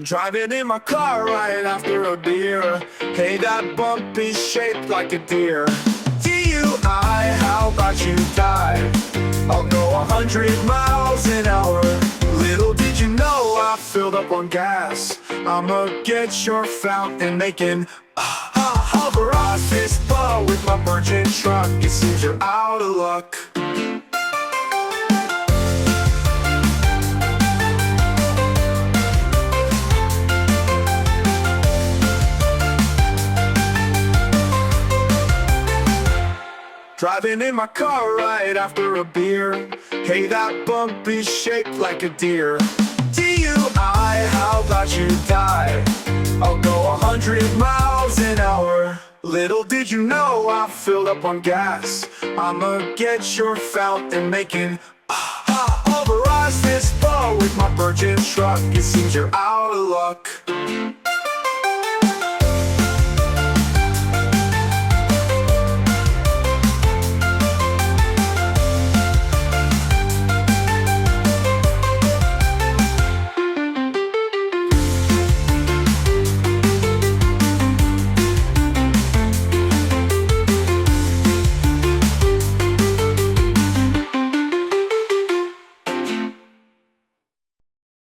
Driving in my car right after a beer. Hey, that bump is shaped like a deer. DUI, how about you die? I'll go 100 miles an hour. Little did you know I filled up on gas. I'ma get your fountain making Pulverize this ball with my bergentruck. It seems you're out of luck. Driving in my car right after a beer. Hey, that bump is shaped like a deer. DUI, how about you die? I'll go 100 miles an hour. Little did you know I filled up on gas. I'ma get your fountain making Pulverize this ball with my bergentruck. It seems you're out of luck.